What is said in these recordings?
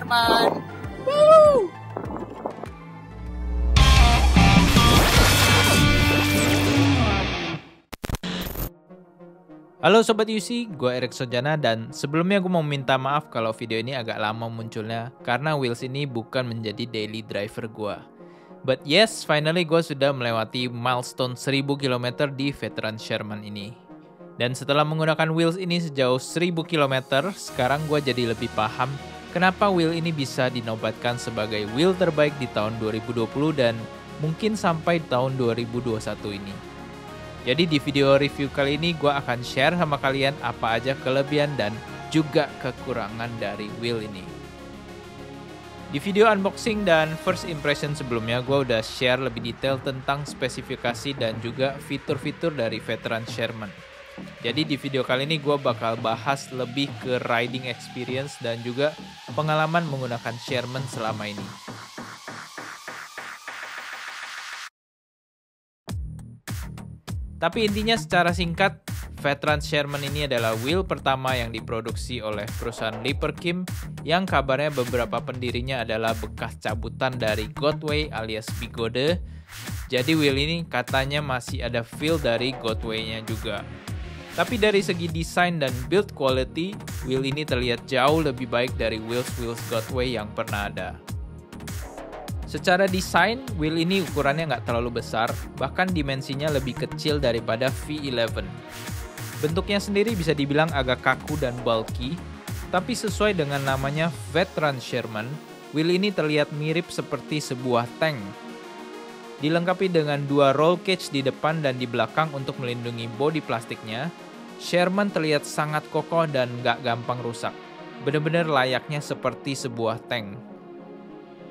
Sherman. Woo! Halo Sobat UC, gue Erik Sojana dan sebelumnya gue mau minta maaf kalau video ini agak lama munculnya karena wheels ini bukan menjadi daily driver gue. But yes, finally gue sudah melewati milestone 1000 km di Veteran Sherman ini. Dan setelah menggunakan wheels ini sejauh 1000 km, sekarang gue jadi lebih paham kenapa wheel ini bisa dinobatkan sebagai wheel terbaik di tahun 2020 dan mungkin sampai tahun 2021 ini. Jadi di video review kali ini gue akan share sama kalian apa aja kelebihan dan juga kekurangan dari wheel ini. Di video unboxing dan first impression sebelumnya gue udah share lebih detail tentang spesifikasi dan juga fitur-fitur dari Veteran Sherman. Jadi di video kali ini gue bakal bahas lebih ke riding experience dan juga pengalaman menggunakan Sherman selama ini. Tapi intinya secara singkat, Veteran Sherman ini adalah wheel pertama yang diproduksi oleh perusahaan Lipperkim yang kabarnya beberapa pendirinya adalah bekas cabutan dari Goldway alias Bigode. Jadi wheel ini katanya masih ada feel dari Goldway-nya juga. Tapi dari segi desain dan build quality, wheel ini terlihat jauh lebih baik dari wheels Goldway yang pernah ada. Secara desain, wheel ini ukurannya nggak terlalu besar, bahkan dimensinya lebih kecil daripada V11. Bentuknya sendiri bisa dibilang agak kaku dan bulky, tapi sesuai dengan namanya Veteran Sherman, wheel ini terlihat mirip seperti sebuah tank. Dilengkapi dengan dua roll cage di depan dan di belakang untuk melindungi bodi plastiknya, Sherman terlihat sangat kokoh dan nggak gampang rusak. Benar-benar layaknya seperti sebuah tank.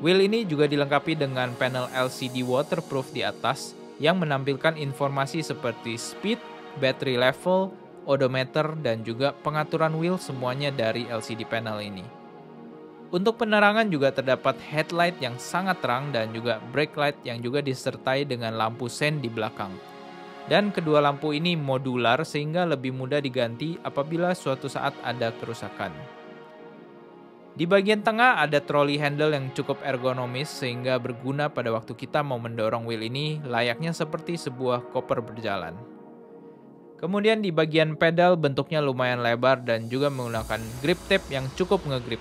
Wheel ini juga dilengkapi dengan panel LCD waterproof di atas yang menampilkan informasi seperti speed, battery level, odometer, dan juga pengaturan wheel semuanya dari LCD panel ini. Untuk penerangan juga terdapat headlight yang sangat terang dan juga brake light yang juga disertai dengan lampu sen di belakang. Dan kedua lampu ini modular sehingga lebih mudah diganti apabila suatu saat ada kerusakan. Di bagian tengah ada trolley handle yang cukup ergonomis sehingga berguna pada waktu kita mau mendorong wheel ini layaknya seperti sebuah koper berjalan. Kemudian di bagian pedal bentuknya lumayan lebar dan juga menggunakan grip tape yang cukup ngegrip.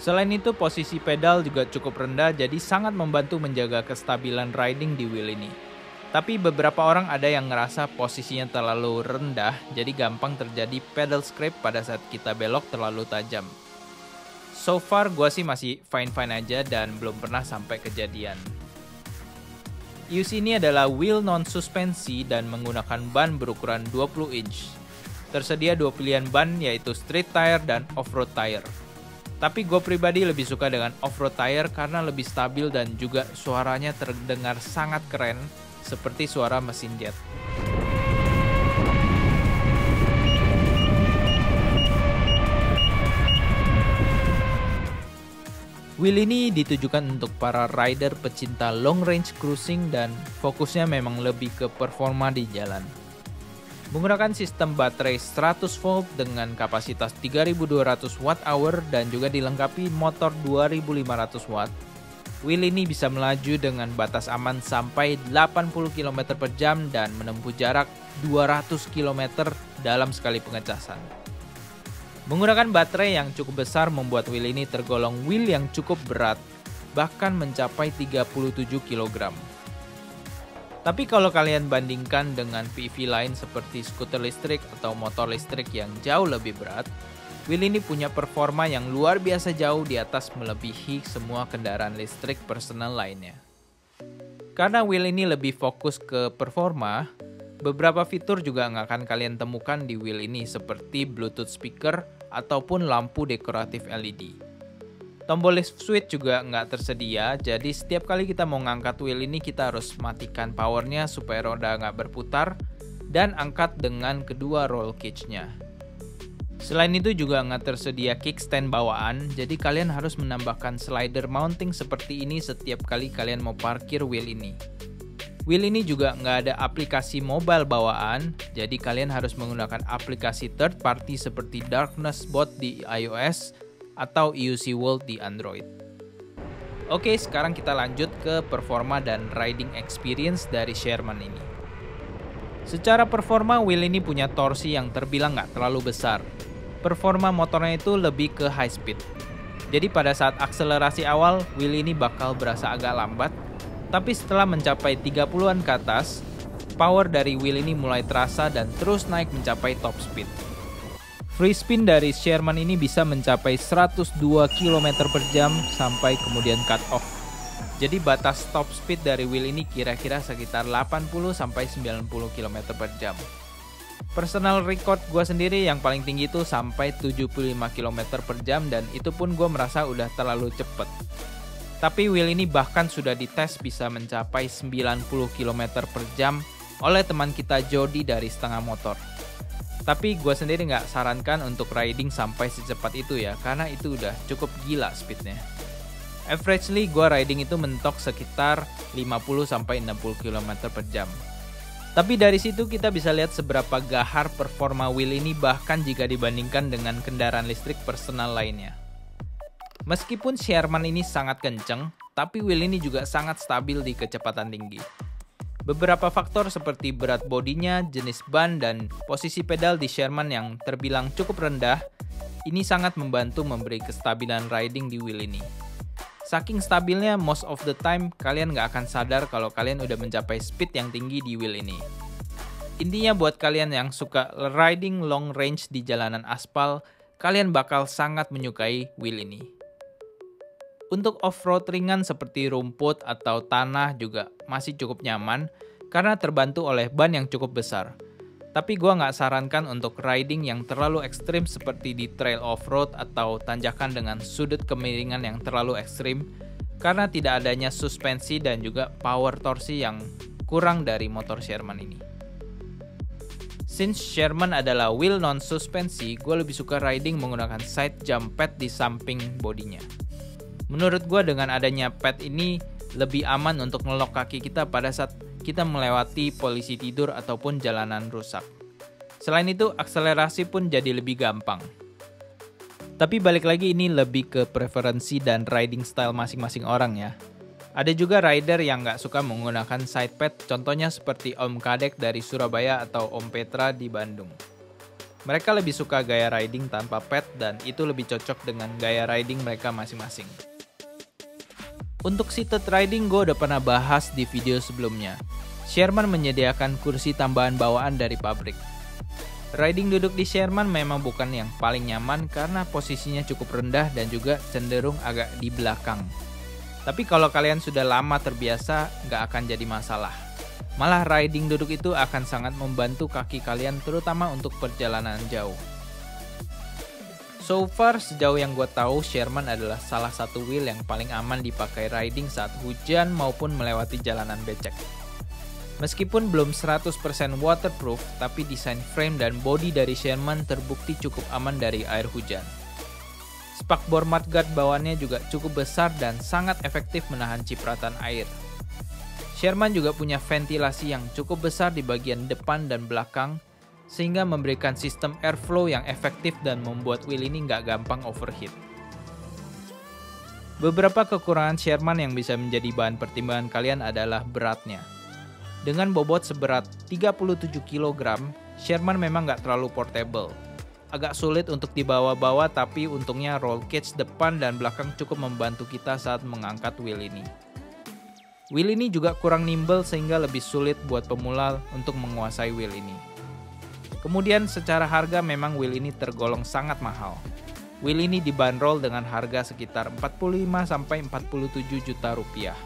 Selain itu posisi pedal juga cukup rendah jadi sangat membantu menjaga kestabilan riding di wheel ini. Tapi beberapa orang ada yang ngerasa posisinya terlalu rendah jadi gampang terjadi pedal scrape pada saat kita belok terlalu tajam. So far gue sih masih fine-fine aja dan belum pernah sampai kejadian. UC ini adalah wheel non-suspensi dan menggunakan ban berukuran 20 inch. Tersedia dua pilihan ban yaitu street tire dan off-road tire. Tapi gue pribadi lebih suka dengan off-road tire karena lebih stabil dan juga suaranya terdengar sangat keren seperti suara mesin jet. Wheel ini ditujukan untuk para rider pecinta long range cruising dan fokusnya memang lebih ke performa di jalan. Menggunakan sistem baterai 100 volt dengan kapasitas 3200 Wh dan juga dilengkapi motor 2500 Watt. Wheel ini bisa melaju dengan batas aman sampai 80 km per jam dan menempuh jarak 200 km dalam sekali pengecasan. Menggunakan baterai yang cukup besar membuat wheel ini tergolong wheel yang cukup berat, bahkan mencapai 37 kg. Tapi kalau kalian bandingkan dengan PV lain seperti skuter listrik atau motor listrik yang jauh lebih berat, wheel ini punya performa yang luar biasa jauh di atas melebihi semua kendaraan listrik personal lainnya. Karena wheel ini lebih fokus ke performa, beberapa fitur juga nggak akan kalian temukan di wheel ini seperti Bluetooth speaker ataupun lampu dekoratif LED. Tombol lift switch juga nggak tersedia, jadi setiap kali kita mau ngangkat wheel ini kita harus matikan powernya supaya roda nggak berputar dan angkat dengan kedua roll cage-nya. Selain itu juga nggak tersedia kickstand bawaan, jadi kalian harus menambahkan slider mounting seperti ini setiap kali kalian mau parkir wheel ini. Wheel ini juga nggak ada aplikasi mobile bawaan, jadi kalian harus menggunakan aplikasi third party seperti Darkness Bot di iOS atau EUC World di Android. Oke, sekarang kita lanjut ke performa dan riding experience dari Sherman ini. Secara performa, wheel ini punya torsi yang terbilang nggak terlalu besar. Performa motornya itu lebih ke high speed. Jadi pada saat akselerasi awal, wheel ini bakal berasa agak lambat, tapi setelah mencapai 30-an ke atas, power dari wheel ini mulai terasa dan terus naik mencapai top speed. Free spin dari Sherman ini bisa mencapai 102 km per jam sampai kemudian cut off. Jadi batas top speed dari wheel ini kira-kira sekitar 80-90 km per jam. Personal record gue sendiri yang paling tinggi itu sampai 75 km per jam dan itu pun gue merasa udah terlalu cepet. Tapi wheel ini bahkan sudah dites bisa mencapai 90 km per jam oleh teman kita Jody dari Setengah Motor. Tapi gue sendiri nggak sarankan untuk riding sampai secepat itu ya, karena itu udah cukup gila speednya. Averagely gue riding itu mentok sekitar 50-60 km per jam. Tapi dari situ kita bisa lihat seberapa gahar performa wheel ini bahkan jika dibandingkan dengan kendaraan listrik personal lainnya. Meskipun Sherman ini sangat kenceng, tapi wheel ini juga sangat stabil di kecepatan tinggi. Beberapa faktor seperti berat bodinya, jenis ban, dan posisi pedal di Sherman yang terbilang cukup rendah, ini sangat membantu memberi kestabilan riding di wheel ini. Saking stabilnya, most of the time kalian nggak akan sadar kalau kalian udah mencapai speed yang tinggi di wheel ini. Intinya buat kalian yang suka riding long range di jalanan aspal, kalian bakal sangat menyukai wheel ini. Untuk off-road ringan seperti rumput atau tanah juga masih cukup nyaman karena terbantu oleh ban yang cukup besar. Tapi gue nggak sarankan untuk riding yang terlalu ekstrim seperti di trail off-road atau tanjakan dengan sudut kemiringan yang terlalu ekstrim karena tidak adanya suspensi dan juga power torsi yang kurang dari motor Sherman ini. Since Sherman adalah wheel non-suspensi, gue lebih suka riding menggunakan side jump pad di samping bodinya. Menurut gue dengan adanya pad ini lebih aman untuk ngelok kaki kita pada saat kita melewati polisi tidur ataupun jalanan rusak. Selain itu, akselerasi pun jadi lebih gampang. Tapi balik lagi ini lebih ke preferensi dan riding style masing-masing orang ya. Ada juga rider yang nggak suka menggunakan side pad, contohnya seperti Om Kadek dari Surabaya atau Om Petra di Bandung. Mereka lebih suka gaya riding tanpa pad dan itu lebih cocok dengan gaya riding mereka masing-masing. Untuk seated riding gue udah pernah bahas di video sebelumnya. Sherman menyediakan kursi tambahan bawaan dari pabrik. Riding duduk di Sherman memang bukan yang paling nyaman karena posisinya cukup rendah dan juga cenderung agak di belakang. Tapi kalau kalian sudah lama terbiasa, nggak akan jadi masalah. Malah riding duduk itu akan sangat membantu kaki kalian terutama untuk perjalanan jauh. So far, sejauh yang gue tahu, Sherman adalah salah satu wheel yang paling aman dipakai riding saat hujan maupun melewati jalanan becek. Meskipun belum 100% waterproof, tapi desain frame dan body dari Sherman terbukti cukup aman dari air hujan. Spakbor mudguard bawaannya juga cukup besar dan sangat efektif menahan cipratan air. Sherman juga punya ventilasi yang cukup besar di bagian depan dan belakang, sehingga memberikan sistem airflow yang efektif dan membuat wheel ini nggak gampang overheat. Beberapa kekurangan Sherman yang bisa menjadi bahan pertimbangan kalian adalah beratnya. Dengan bobot seberat 37 kg, Sherman memang nggak terlalu portable. Agak sulit untuk dibawa-bawa, tapi untungnya roll cage depan dan belakang cukup membantu kita saat mengangkat wheel ini. Wheel ini juga kurang nimble sehingga lebih sulit buat pemula untuk menguasai wheel ini. Kemudian secara harga memang wheel ini tergolong sangat mahal. Wheel ini dibanderol dengan harga sekitar 45-47 juta rupiah.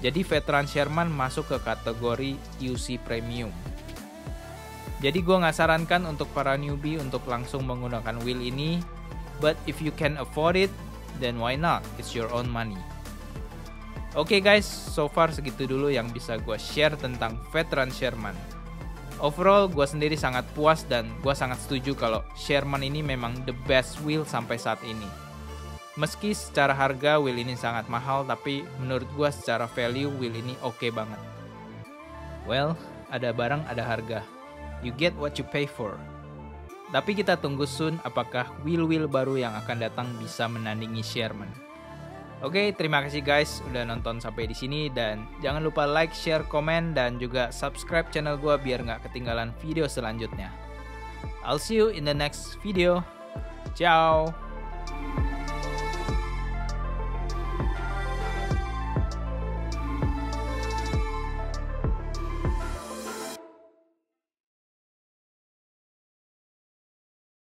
Jadi veteran Sherman masuk ke kategori EUC Premium. Jadi gue nggak sarankan untuk para newbie untuk langsung menggunakan wheel ini, but if you can afford it, then why not? It's your own money. Oke guys, so far segitu dulu yang bisa gue share tentang veteran Sherman. Overall, gue sendiri sangat puas dan gue sangat setuju kalau Sherman ini memang the best wheel sampai saat ini. Meski secara harga wheel ini sangat mahal, tapi menurut gue secara value wheel ini oke banget. Well, ada barang ada harga. You get what you pay for. Tapi kita tunggu soon apakah wheel baru yang akan datang bisa menandingi Sherman. Oke, terima kasih guys udah nonton sampai di sini, dan jangan lupa like, share, komen, dan juga subscribe channel gue biar nggak ketinggalan video selanjutnya. I'll see you in the next video. Ciao.